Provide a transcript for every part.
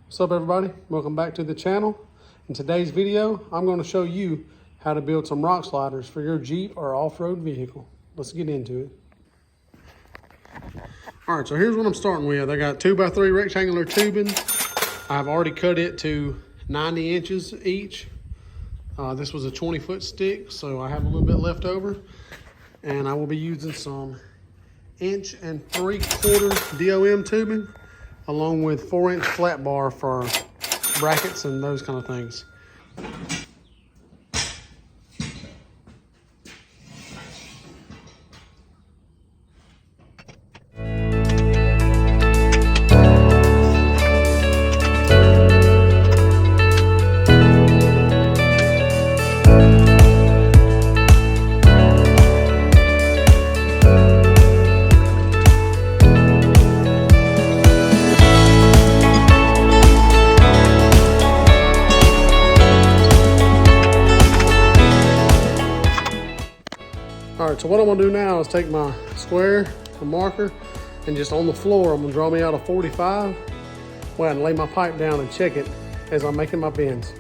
What's up, everybody? Welcome back to the channel. In today's video, I'm going to show you how to build some rock sliders for your Jeep or off-road vehicle. Let's get into it. All right, so here's what I'm starting with. I got 2x3 rectangular tubing. I've already cut it to 90 inches each. This was a 20-foot stick, so I have a little bit left over. And I will be using some 1 3/4 DOM tubing, along with 4-inch flat bar for brackets and those kind of things. All right, so what I'm gonna do now is take my square, a marker, and just on the floor, I'm gonna draw me out a 45. Well, and lay my pipe down and check it as I'm making my bends.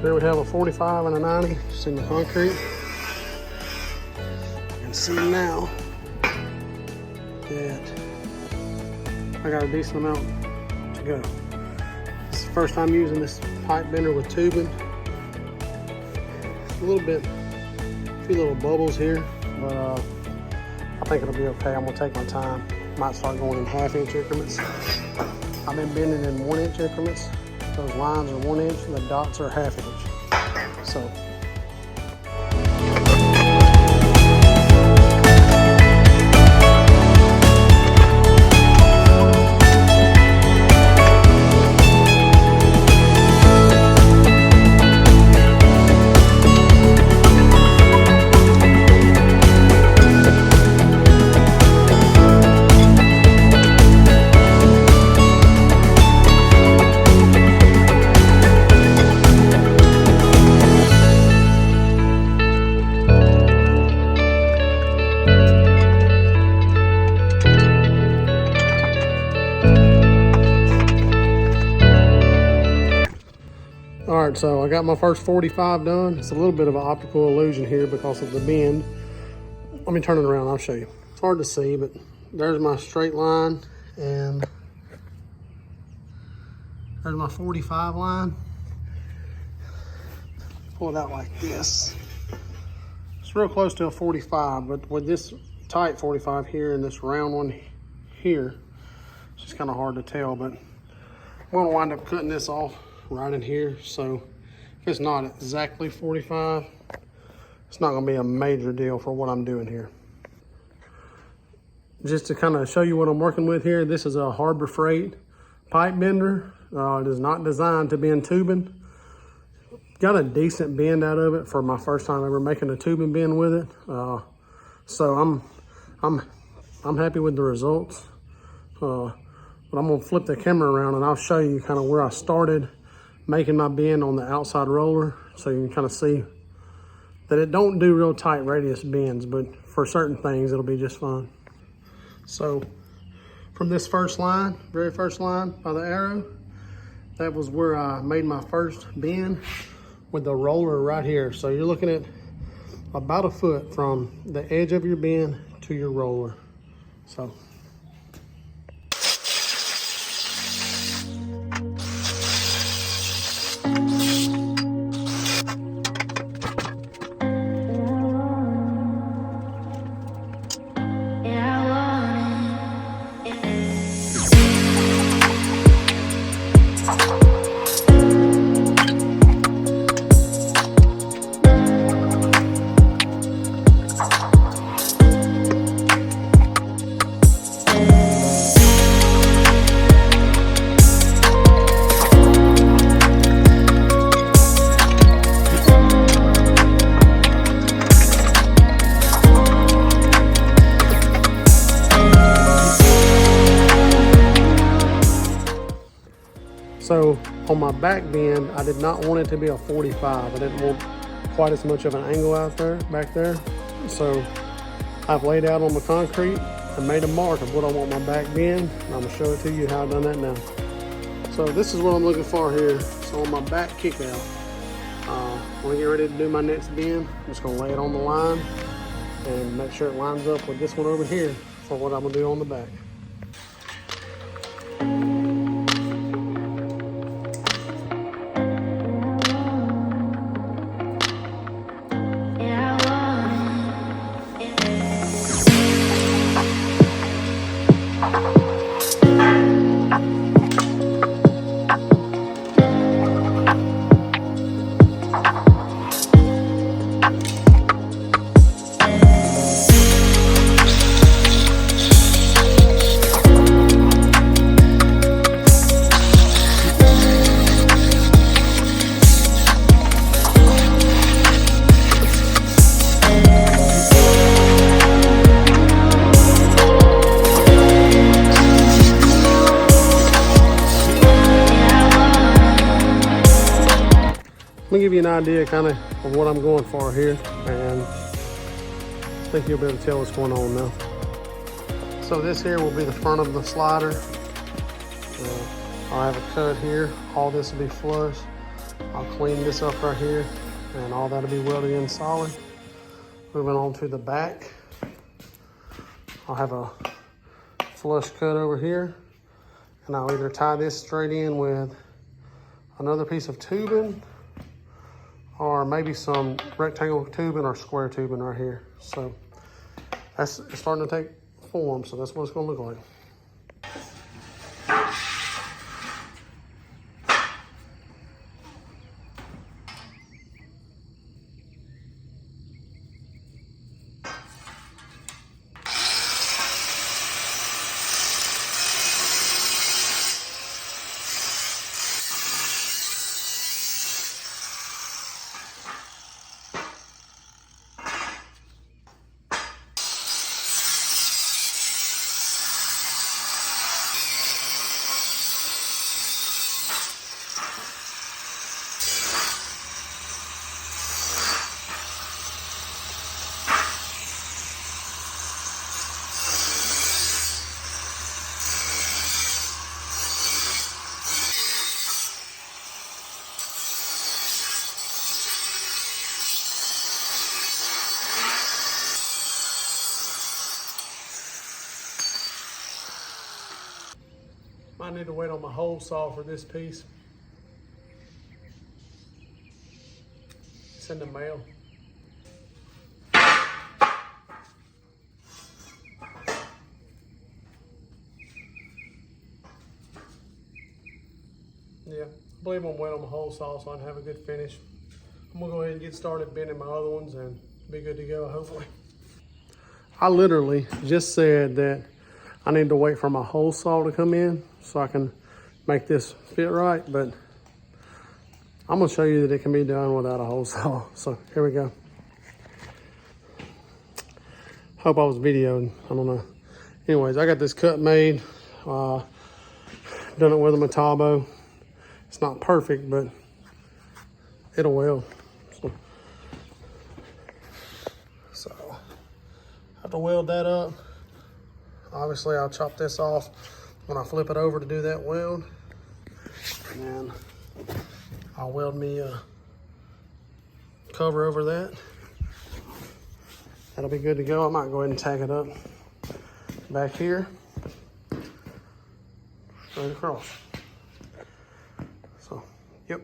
Here we have a 45 and a 90, just in the concrete. You can see now that I got a decent amount to go. It's the first time using this pipe bender with tubing. A little bit, a few little bubbles here, but I think it'll be okay. I'm gonna take my time. Might start going in 1/2 inch increments. I've been bending in 1 inch increments. Those lines are 1 inch and the dots are 1/2 inch. So all right, so I got my first 45 done. It's a little bit of an optical illusion here because of the bend. Let me turn it around, I'll show you. It's hard to see, but there's my straight line, and there's my 45 line. Pull it out like this. It's real close to a 45, but with this tight 45 here and this round one here, it's just kind of hard to tell, but I'm gonna wind up cutting this off right in here. So if it's not exactly 45, it's not gonna be a major deal for what I'm doing here. Just to kind of show you what I'm working with here, this is a Harbor Freight pipe bender. It is not designed to bend tubing. Got a decent bend out of it for my first time ever making a tubing bend with it. So I'm happy with the results. But I'm gonna flip the camera around and I'll show you kind of where I started making my bend on the outside roller, so you can kind of see that it don't do real tight radius bends, but for certain things it'll be just fine. So from this first line, very first line by the arrow, that was where I made my first bend with the roller right here. So you're looking at about a foot from the edge of your bend to your roller. So On my back bend, I did not want it to be a 45. I didn't want quite as much of an angle out there, back there. So I've laid out on the concrete and made a mark of what I want my back bend. I'm gonna show it to you how I've done that now. So this is what I'm looking for here. So on my back kick out, when I get ready to do my next bend, I'm just gonna lay it on the line and make sure it lines up with this one over here for what I'm gonna do on the back. Let me give you an idea kind of what I'm going for here, and I think you'll be able to tell what's going on now. So this here will be the front of the slider. I'll have a cut here. All this will be flush. I'll clean this up right here, and all that'll be welded in solid. Moving on to the back, I'll have a flush cut over here, and I'll either tie this straight in with another piece of tubing, or maybe some rectangle tubing or square tubing right here. So that's starting to take form, so that's what it's gonna look like. Might need to wait on my hole saw for this piece. It's in the mail. Yeah, I believe I'm waiting on my hole saw so I can have a good finish. I'm gonna go ahead and get started bending my other ones and be good to go, hopefully. I literally just said that I need to wait for my hole saw to come in so I can make this fit right, but I'm gonna show you that it can be done without a hole saw. So here we go. Hope I was videoed, I don't know. Anyways, I got this cut made. Done it with a Metabo. It's not perfect, but it'll weld. So I have to weld that up. Obviously, I'll chop this off when I flip it over to do that weld. And then I'll weld me a cover over that. That'll be good to go. I might go ahead and tack it up back here, straight across. So, yep.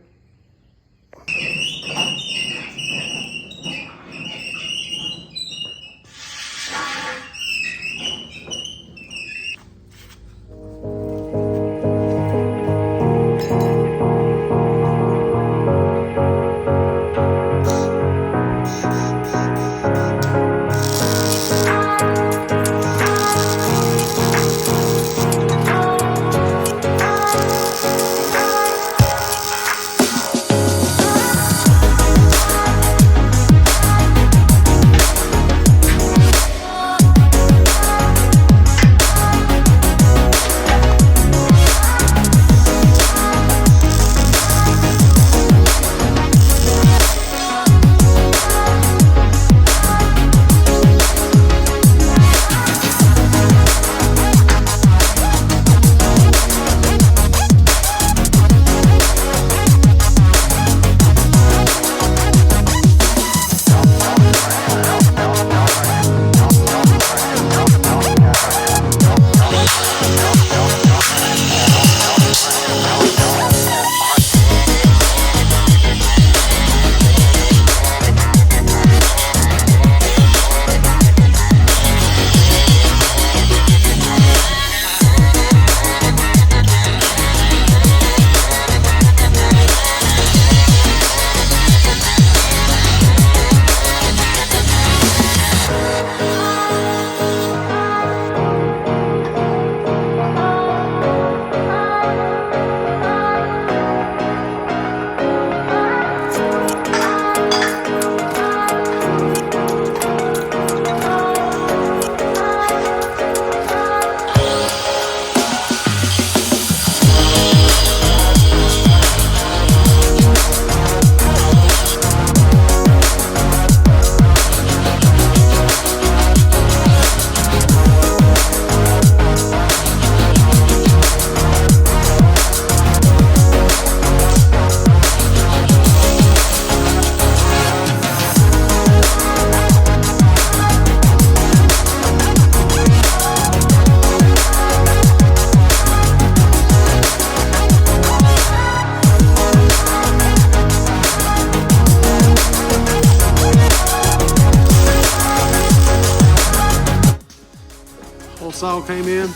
saw came in.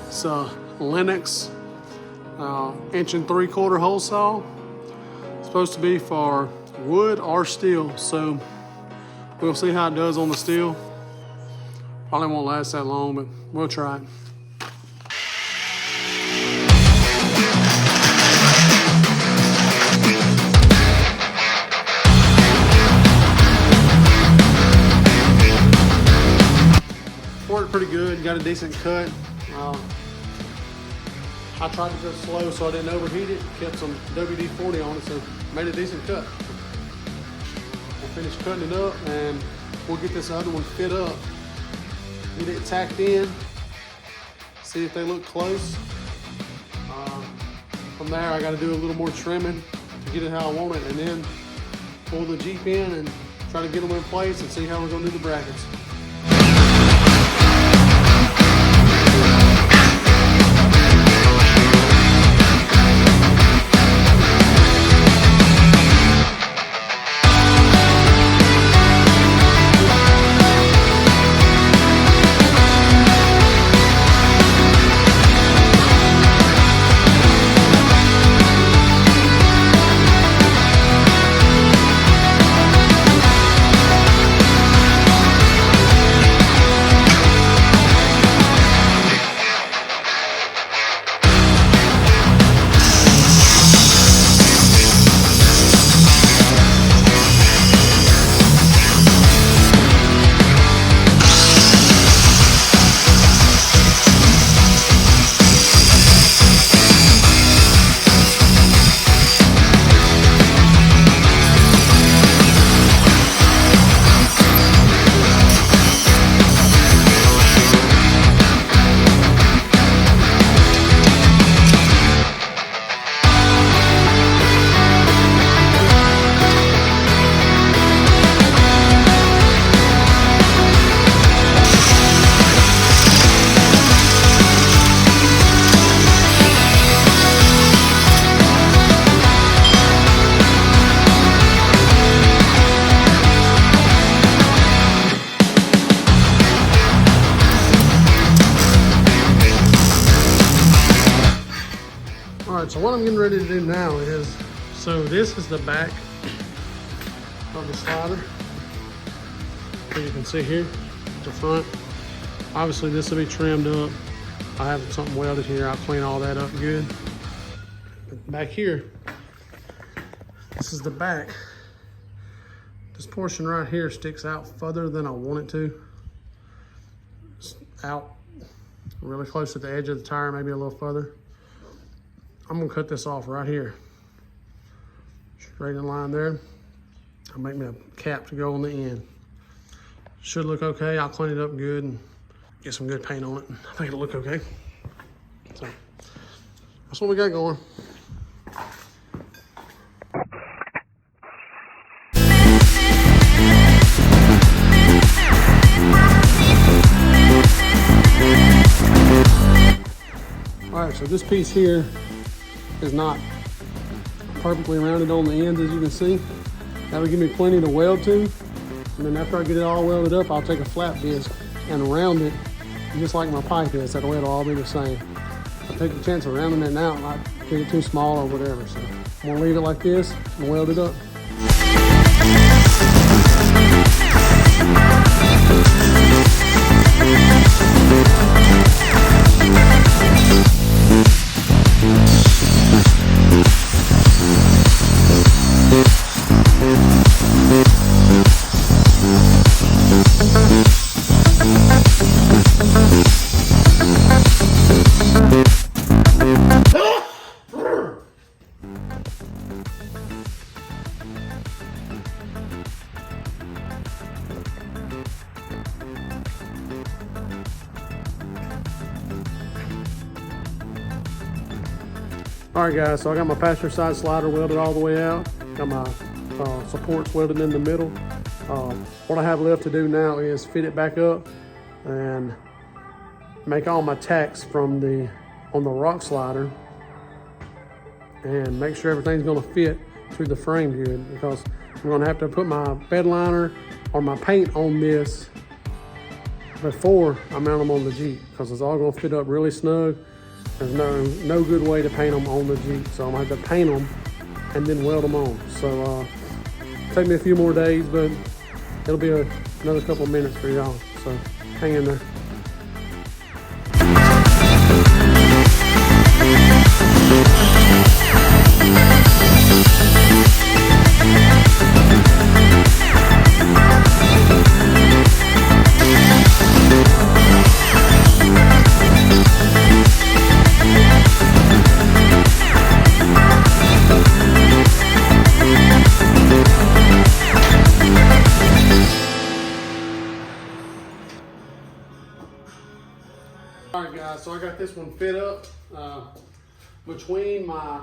It's a Lennox 1 3/4 hole saw. It's supposed to be for wood or steel, so we'll see how it does on the steel. Probably won't last that long, but we'll try it. Worked pretty good, got a decent cut. I tried to go slow so I didn't overheat it. Kept some WD-40 on it, so made a decent cut. We'll finish cutting it up and we'll get this other one fit up. Get it tacked in, see if they look close. From there, I got to do a little more trimming to get it how I want it, and then pull the Jeep in and try to get them in place and see how we're going to do the brackets. So what I'm getting ready to do now is, so this is the back of the slider. As you can see here, the front. Obviously this will be trimmed up. I have something welded here. I'll clean all that up good. But back here, this is the back. This portion right here sticks out further than I want it to. It's out really close to the edge of the tire, maybe a little further. I'm gonna cut this off right here. Straight in line there. I'll make me a cap to go on the end. Should look okay. I'll clean it up good and get some good paint on it. I think it'll look okay. So that's what we got going. All right, so this piece here is not perfectly rounded on the ends, as you can see. That'll give me plenty to weld to. And then after I get it all welded up, I'll take a flat disc and round it just like my pipe is. That way it'll all be the same. I'll take the chance of rounding it out, not get it too small or whatever. So I'm gonna leave it like this and weld it up. All right guys, so I got my passenger side slider welded all the way out. Got my supports welded in the middle. What I have left to do now is fit it back up and make all my tacks from on the rock slider and make sure everything's gonna fit through the frame good, because I'm gonna have to put my bed liner or my paint on this before I mount them on the Jeep, because it's all gonna fit up really snug. There's no good way to paint them on the Jeep, so I'm gonna have to paint them and then weld them on. So take me a few more days, but it'll be another couple of minutes for y'all. So hang in there. All right, guys, so I got this one fit up between my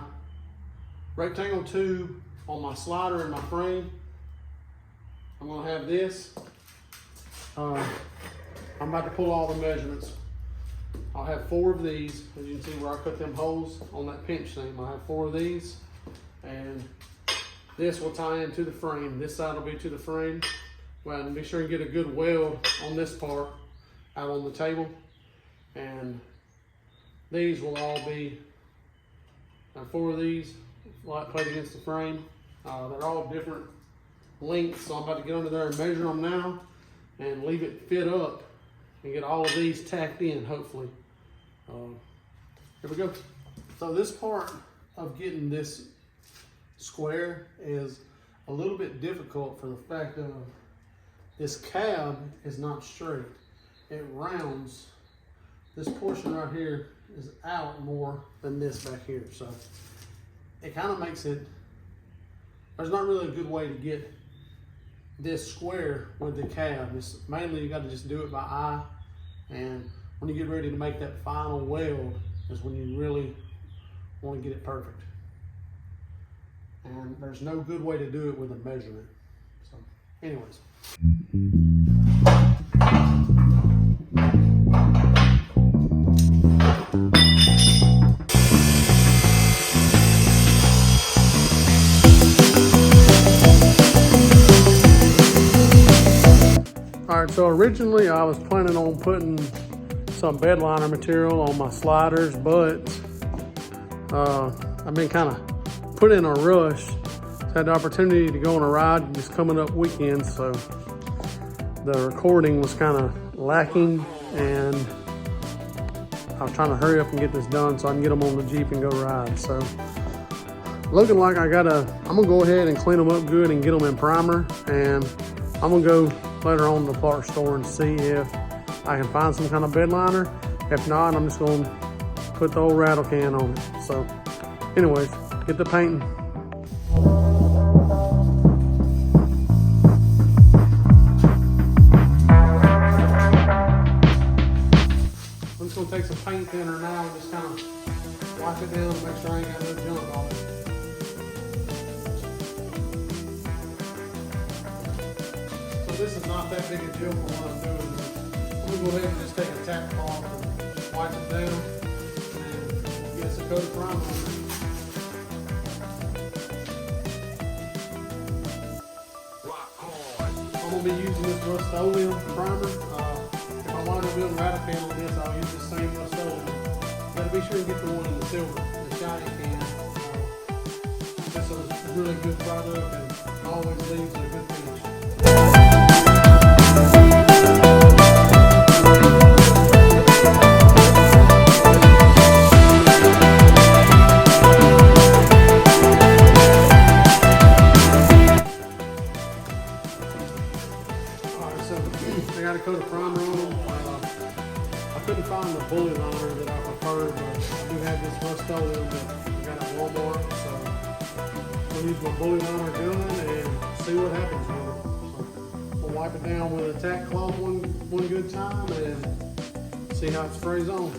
rectangle tube on my slider and my frame. I'm gonna have this. I'm about to pull all the measurements. I'll have 4 of these, as you can see where I cut them holes on that pinch seam. I'll have 4 of these, and this will tie into the frame. This side will be to the frame. Well, and be sure you get a good weld on this part out on the table. And these will all be 4 of these light plate against the frame. They're all different lengths, so I'm about to get under there and measure them now and leave it fit up and get all of these tacked in, hopefully. Here we go. So this part of getting this square is a little bit difficult for the fact of this cab is not straight. It rounds. This portion right here is out more than this back here. So it kind of makes it, there's not really a good way to get this square with the cab. It's mainly you got to just do it by eye. And when you get ready to make that final weld is when you really want to get it perfect. And there's no good way to do it with a measurement. So anyways. All right, so originally I was planning on putting some bed liner material on my sliders, but I've been kind of put in a rush. Had the opportunity to go on a ride this coming up weekend, so the recording was kind of lacking, and I was trying to hurry up and get this done so I can get them on the Jeep and go ride. So looking like I'm gonna go ahead and clean them up good and get them in primer, and I'm gonna go later on to the parts store and see if I can find some kind of bed liner. If not, I'm just gonna put the old rattle can on it. So anyways, get the painting. I'm just gonna take some paint thinner now and just kind of wipe it down and make sure I ain't got no junk on it. This is not that big a deal for what I'm doing. I'm gonna go ahead and just take a tack cloth and wipe it down and get us a coat of primer on it. I'm gonna be using this Rust-Oleum primer. If I wind up doing rattle can on this, I'll use the same Rust-Oleum. But be sure to get the one in the silver, the shiny can. This is a really good product and always leaves a good finish. I got a coat of primer on them. I couldn't find the bullet liner that I preferred, but I do have this Rust-Oleum that I got at Walmart, so I'll use my bullet liner gun and see what happens with it. So I'll wipe it down with a tack cloth one good time and see how it sprays on.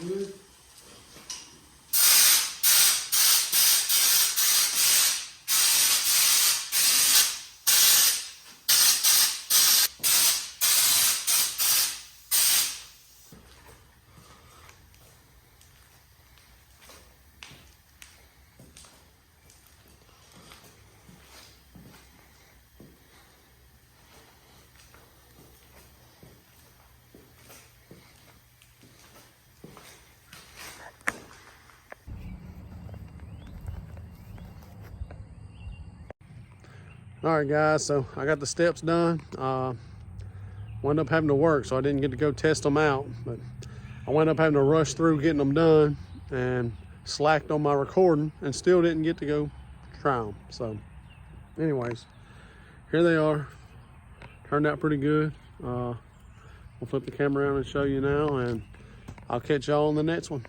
Good. All right, guys, so I got the steps done. Wound up having to work, so I didn't get to go test them out, but I wound up having to rush through getting them done and slacked on my recording and still didn't get to go try them. So anyways, here they are. Turned out pretty good. We'll flip the camera around and show you now, and I'll catch y'all on the next one.